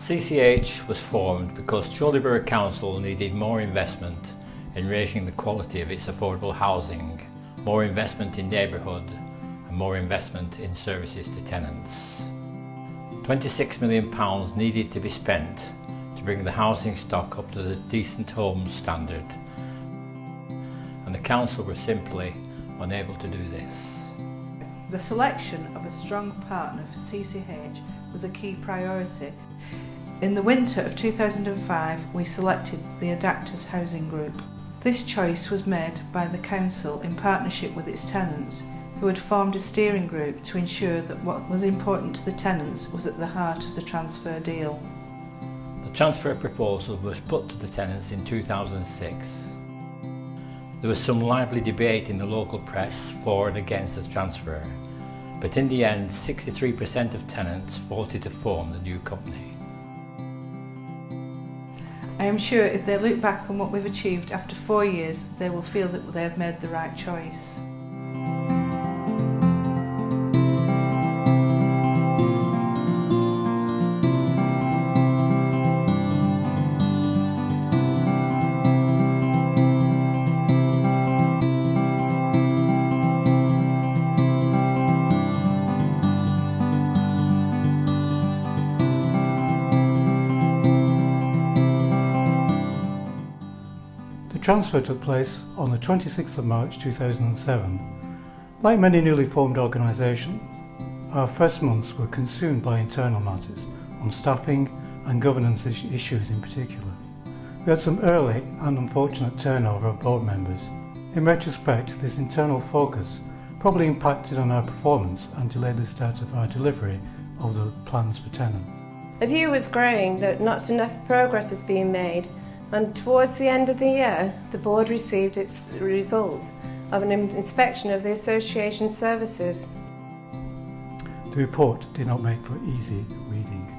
CCH was formed because Chorley Borough Council needed more investment in raising the quality of its affordable housing, more investment in neighbourhood and more investment in services to tenants. £26 million needed to be spent to bring the housing stock up to the decent homes standard, and the council were simply unable to do this. The selection of a strong partner for CCH was a key priority. In the winter of 2005, we selected the Adapters Housing Group. This choice was made by the council in partnership with its tenants, who had formed a steering group to ensure that what was important to the tenants was at the heart of the transfer deal. The transfer proposal was put to the tenants in 2006. There was some lively debate in the local press for and against the transfer, but in the end 63% of tenants voted to form the new company. I am sure if they look back on what we've achieved after 4 years, they will feel that they have made the right choice. The transfer took place on the 26th of March 2007. Like many newly formed organisations, our first months were consumed by internal matters on staffing and governance issues in particular. We had some early and unfortunate turnover of board members. In retrospect, this internal focus probably impacted on our performance and delayed the start of our delivery of the plans for tenants. A view was growing that not enough progress was being made, and towards the end of the year, the board received its results of an inspection of the association's services. The report did not make for easy reading.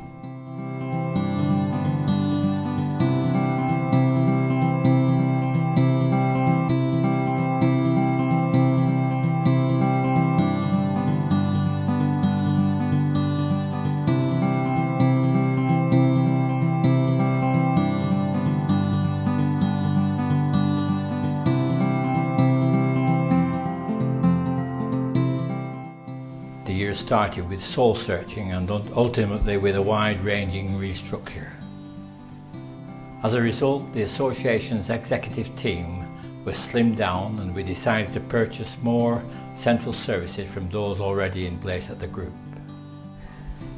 The year started with soul searching and ultimately with a wide-ranging restructure. As a result, the association's executive team was slimmed down and we decided to purchase more central services from those already in place at the group.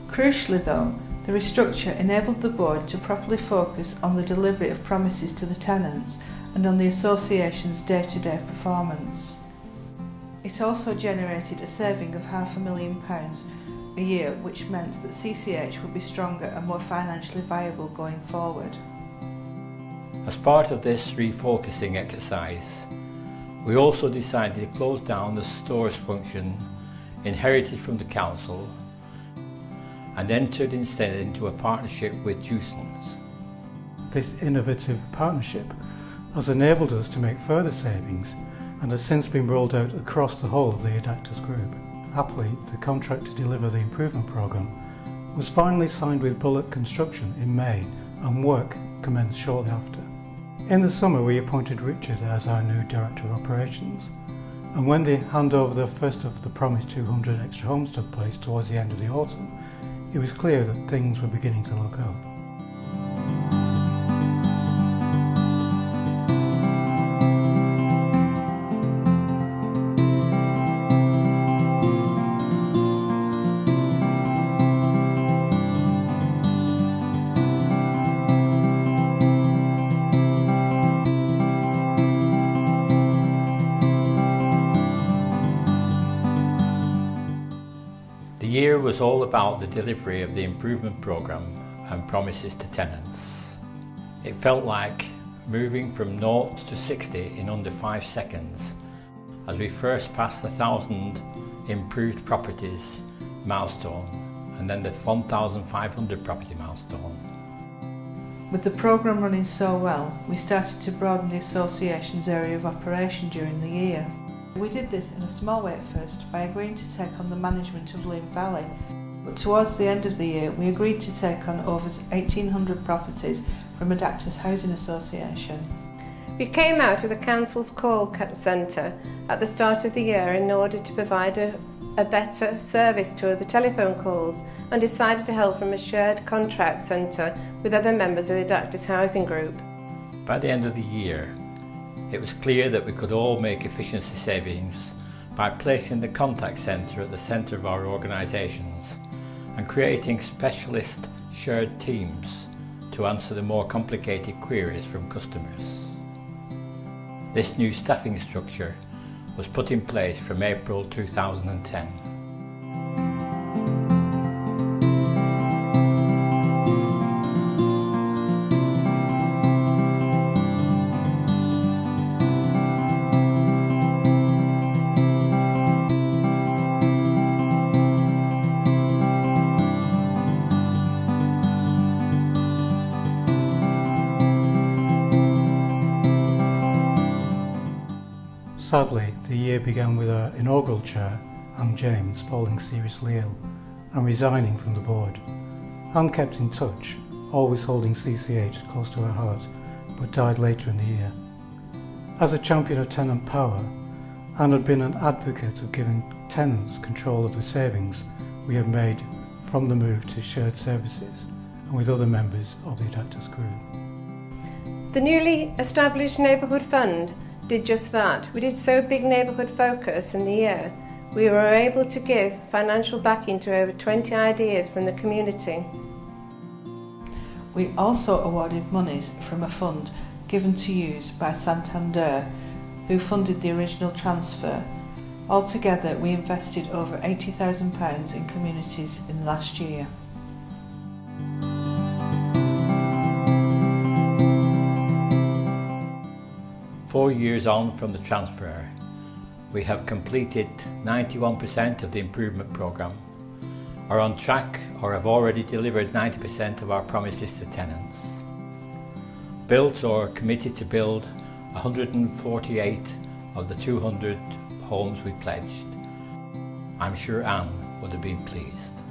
Crucially though, the restructure enabled the board to properly focus on the delivery of promises to the tenants and on the association's day-to-day performance. It also generated a saving of £500,000 a year, which meant that CCH would be stronger and more financially viable going forward. As part of this refocusing exercise, we also decided to close down the stores function inherited from the council and entered instead into a partnership with Juicens. This innovative partnership has enabled us to make further savings and has since been rolled out across the whole of the Adapters Group. Happily, the contract to deliver the improvement programme was finally signed with Bullock Construction in May and work commenced shortly after. In the summer we appointed Richard as our new Director of Operations, and when the handover of the first of the promised 200 extra homes took place towards the end of the autumn, it was clear that things were beginning to look up. The year was all about the delivery of the improvement programme and promises to tenants. It felt like moving from 0 to 60 in under 5 seconds as we first passed the 1,000 improved properties milestone and then the 1,500 property milestone. With the programme running so well, we started to broaden the association's area of operation during the year. We did this in a small way at first by agreeing to take on the management of Lynn Valley. But towards the end of the year, we agreed to take on over 1,800 properties from Adapters Housing Association. We came out of the Council's call centre at the start of the year in order to provide a better service to the telephone calls and decided to help from a shared contract centre with other members of the Adapters Housing Group. By the end of the year, it was clear that we could all make efficiency savings by placing the contact centre at the centre of our organisations and creating specialist shared teams to answer the more complicated queries from customers. This new staffing structure was put in place from April 2010. Sadly, the year began with our inaugural chair, Anne James, falling seriously ill and resigning from the board. Anne kept in touch, always holding CCH close to her heart, but died later in the year. As a champion of tenant power, Anne had been an advocate of giving tenants control of the savings we have made from the move to shared services and with other members of the Adapters Group. The newly established Neighbourhood Fund did just that. We did so big neighbourhood focus in the year. We were able to give financial backing to over 20 ideas from the community. We also awarded monies from a fund given to use by Santander, who funded the original transfer. Altogether, we invested over £80,000 in communities in last year. Four years on from the transfer, we have completed 91% of the improvement programme, are on track or have already delivered 90% of our promises to tenants. Built or committed to build 148 of the 200 homes we pledged. I'm sure Anne would have been pleased.